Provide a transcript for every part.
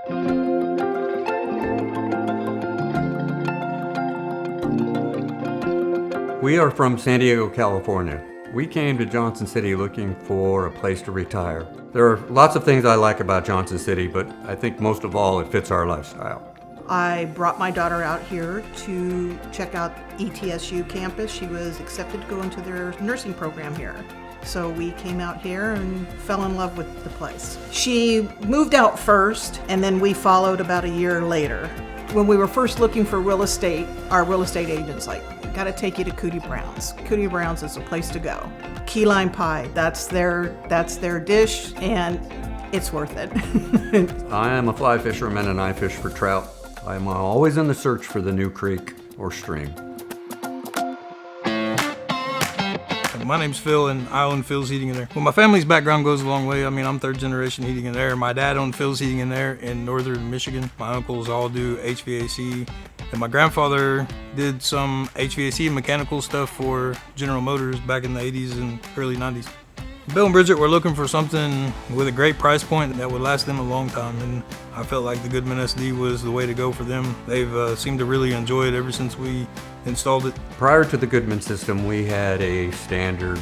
We are from San Diego, California. We came to Johnson City looking for a place to retire. There are lots of things I like about Johnson City, but I think most of all it fits our lifestyle. I brought my daughter out here to check out ETSU campus. She was accepted to go into their nursing program here. So we came out here and fell in love with the place. She moved out first, and then we followed about a year later. When we were first looking for real estate, our real estate agent's like, gotta take you to Cootie Brown's. Cootie Brown's is a place to go. Key lime pie, that's their dish, and it's worth it. I am a fly fisherman and I fish for trout. I'm always in the search for the new creek or stream. My name's Phil, and I own Phil's Heating and Air. Well, my family's background goes a long way. I mean, I'm third generation heating and air. My dad owned Phil's Heating and Air in northern Michigan. My uncles all do HVAC. And my grandfather did some HVAC and mechanical stuff for General Motors back in the 80s and early 90s. Bill and Bridget were looking for something with a great price point that would last them a long time, and I felt like the Goodman SD was the way to go for them. They've seemed to really enjoy it ever since we installed it. Prior to the Goodman system, we had a standard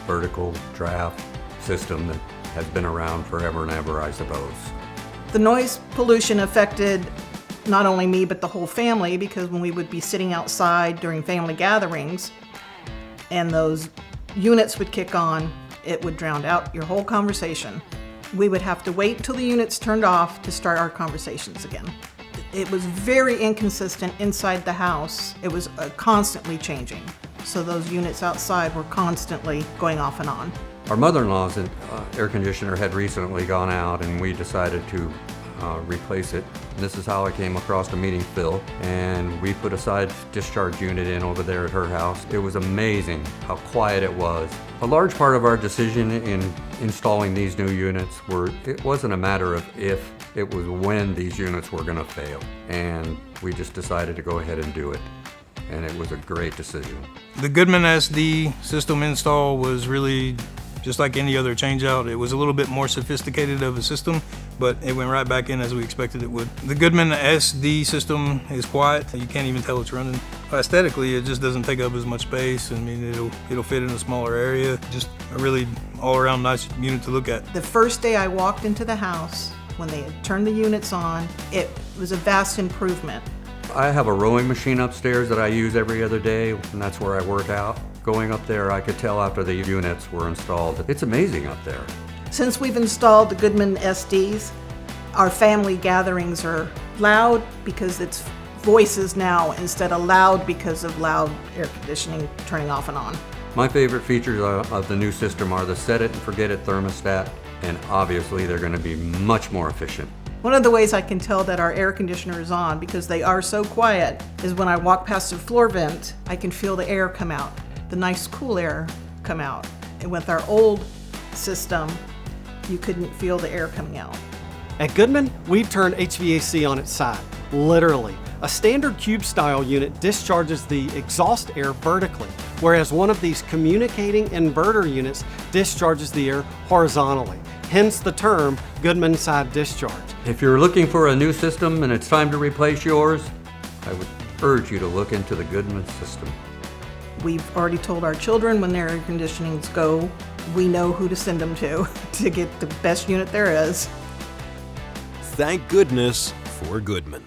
vertical draft system that has been around forever and ever, I suppose. The noise pollution affected not only me, but the whole family, because when we would be sitting outside during family gatherings and those units would kick on, it would drown out your whole conversation. We would have to wait until the units turned off to start our conversations again. It was very inconsistent inside the house. It was constantly changing. So those units outside were constantly going off and on. Our mother-in-law's air conditioner had recently gone out, and we decided to replace it. And this is how I came across to meeting Phil, and we put a side discharge unit in over there at her house. It was amazing how quiet it was. A large part of our decision in installing these new units it wasn't a matter of if, it was when these units were going to fail. And we just decided to go ahead and do it. And it was a great decision. The Goodman SD system install was really just like any other changeout. It was a little bit more sophisticated of a system, but it went right back in as we expected it would. The Goodman SD system is quiet. You can't even tell it's running. Aesthetically, it just doesn't take up as much space. I mean, it'll fit in a smaller area. Just a really all-around nice unit to look at. The first day I walked into the house, when they had turned the units on, it was a vast improvement. I have a rowing machine upstairs that I use every other day, and that's where I work out. Going up there, I could tell after the units were installed. It's amazing up there. Since we've installed the Goodman SDs, our family gatherings are loud because it's voices now instead of loud because of loud air conditioning turning off and on. My favorite features of the new system are the set it and forget it thermostat, and obviously they're going to be much more efficient. One of the ways I can tell that our air conditioner is on, because they are so quiet, is when I walk past the floor vent, I can feel the air come out, the nice cool air come out. And with our old system, you couldn't feel the air coming out. At Goodman, we've turned HVAC on its side, literally. A standard cube-style unit discharges the exhaust air vertically, whereas one of these communicating inverter units discharges the air horizontally, hence the term Goodman side discharge. If you're looking for a new system and it's time to replace yours, I would urge you to look into the Goodman system. We've already told our children when their air conditionings go, we know who to send them to get the best unit there is. Thank goodness for Goodman.